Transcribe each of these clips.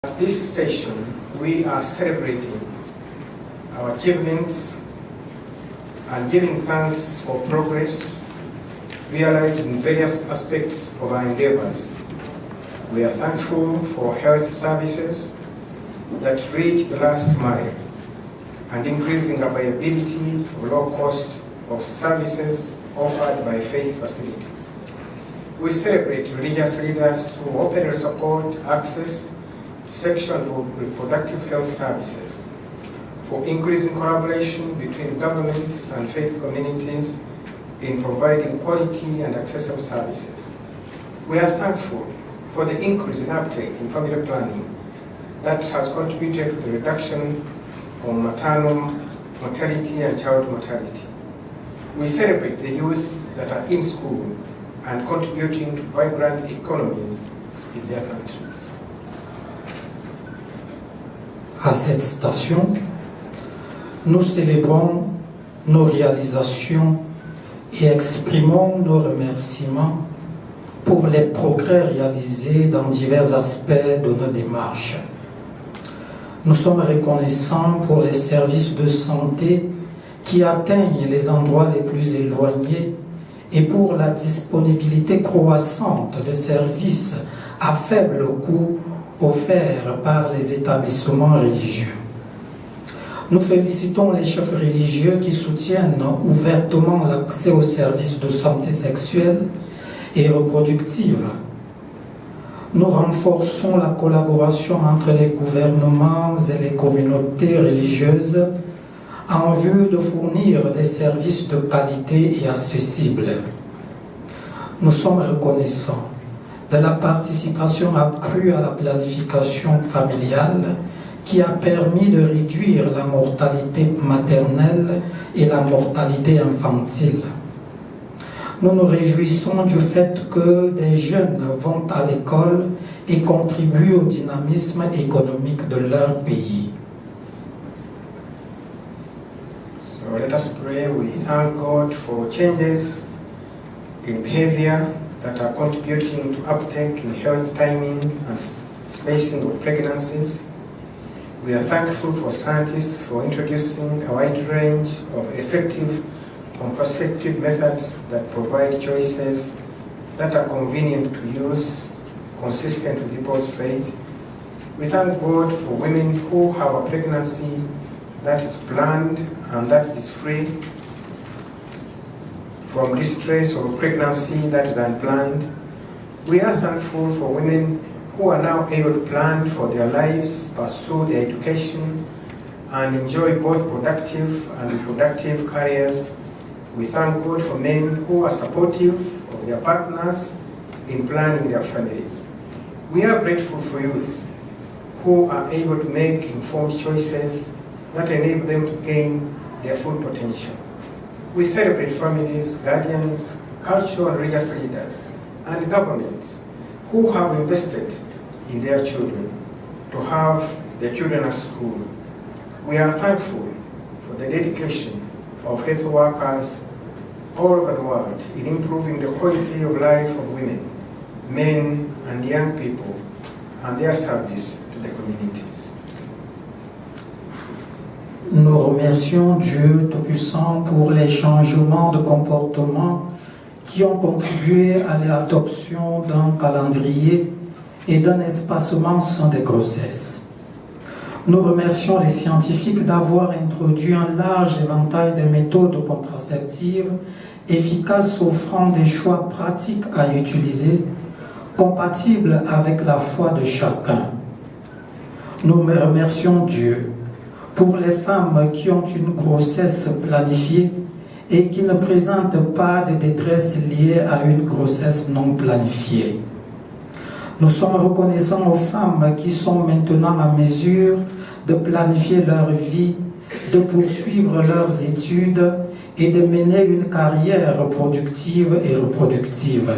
At this station, we are celebrating our achievements and giving thanks for progress realized in various aspects of our endeavors. We are thankful for health services that reach the last mile and increasing availability of low cost of services offered by faith facilities. We celebrate religious leaders who openly support access to sexual and reproductive health services, for increasing collaboration between governments and faith communities in providing quality and accessible services. We are thankful for the increase in uptake in family planning that has contributed to the reduction of maternal mortality and child mortality. We celebrate the youth that are in school and contributing to vibrant economies in their countries. À cette station, nous célébrons nos réalisations et exprimons nos remerciements pour les progrès réalisés dans divers aspects de nos démarches. Nous sommes reconnaissants pour les services de santé qui atteignent les endroits les plus éloignés et pour la disponibilité croissante de services à faible coût offerts par les établissements religieux. Nous félicitons les chefs religieux qui soutiennent ouvertement l'accès aux services de santé sexuelle et reproductive. Nous renforçons la collaboration entre les gouvernements et les communautés religieuses en vue de fournir des services de qualité et accessibles. Nous sommes reconnaissants de la participation accrue à la planification familiale qui a permis de réduire la mortalité maternelle et la mortalité infantile. Nous nous réjouissons du fait que des jeunes vont à l'école et contribuent au dynamisme économique de leur pays. So let us pray. We thank God for changes in behavior that are contributing to uptake in health timing and spacing of pregnancies. We are thankful for scientists for introducing a wide range of effective contraceptive methods that provide choices that are convenient to use, consistent with people's faith. We thank God for women who have a pregnancy that is planned and that is free from distress or pregnancy that is unplanned. We are thankful for women who are now able to plan for their lives, pursue their education, and enjoy both productive and reproductive careers. We thank God for men who are supportive of their partners in planning their families. We are grateful for youth who are able to make informed choices that enable them to gain their full potential. We celebrate families, guardians, cultural and religious leaders, and governments who have invested in their children to have their children at school. We are thankful for the dedication of health workers all over the world in improving the quality of life of women, men, and young people, and their service to the communities. Nous remercions Dieu Tout-Puissant pour les changements de comportement qui ont contribué à l'adoption d'un calendrier et d'un espacement sans des grossesses. Nous remercions les scientifiques d'avoir introduit un large éventail de méthodes contraceptives efficaces offrant des choix pratiques à utiliser, compatibles avec la foi de chacun. Nous remercions Dieu pour les femmes qui ont une grossesse planifiée et qui ne présentent pas de détresse liée à une grossesse non planifiée. Nous sommes reconnaissants aux femmes qui sont maintenant à mesure de planifier leur vie, de poursuivre leurs études et de mener une carrière productive et reproductive.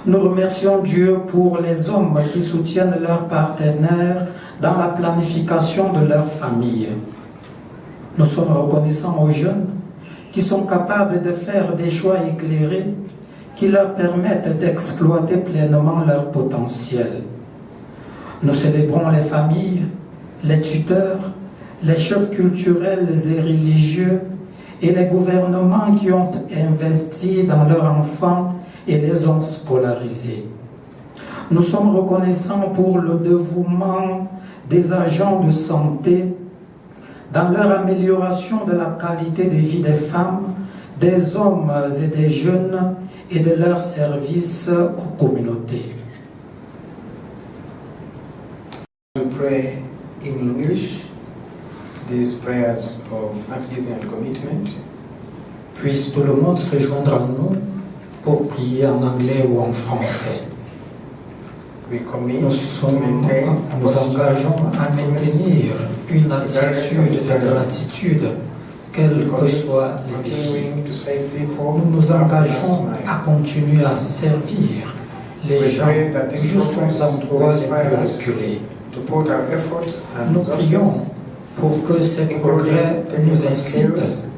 Nous remercions Dieu pour les hommes qui soutiennent leurs partenaires dans la planification de leur famille. Nous sommes reconnaissants aux jeunes qui sont capables de faire des choix éclairés qui leur permettent d'exploiter pleinement leur potentiel. Nous célébrons les familles, les tuteurs, les chefs culturels et religieux et les gouvernements qui ont investi dans leurs enfants et les ont scolarisés. Nous sommes reconnaissants pour le dévouement des agents de santé dans leur amélioration de la qualité de vie des femmes, des hommes et des jeunes et de leur service aux communautés. We pray in English these prayers of thanksgiving and commitment. Puisse tout le monde se joindre à nous pour prier en anglais ou en français. We commit Nous to maintain nous engageons à maintenir une attitude de gratitude, quels que soient les défis. Nous nous engageons à continuer à servir les gens jusqu'aux endroits les plus reculés. Nous prions pour que ces progrès nous incitent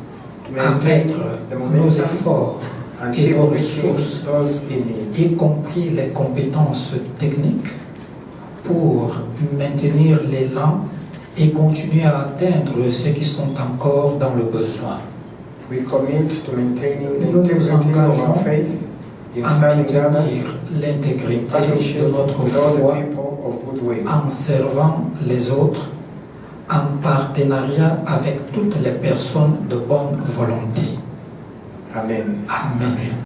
à mettre nos efforts et nos ressources, y compris les compétences techniques, pour maintenir l'élan et continuer à atteindre ceux qui sont encore dans le besoin. We commit to maintaining the Nous nous integrity of engageons our faith in à serving maintenir others, in l'intégrité partnership de notre with all foi the people of goodwill. en servant les autres, en partenariat avec toutes les personnes de bonne volonté. Amen. Amen.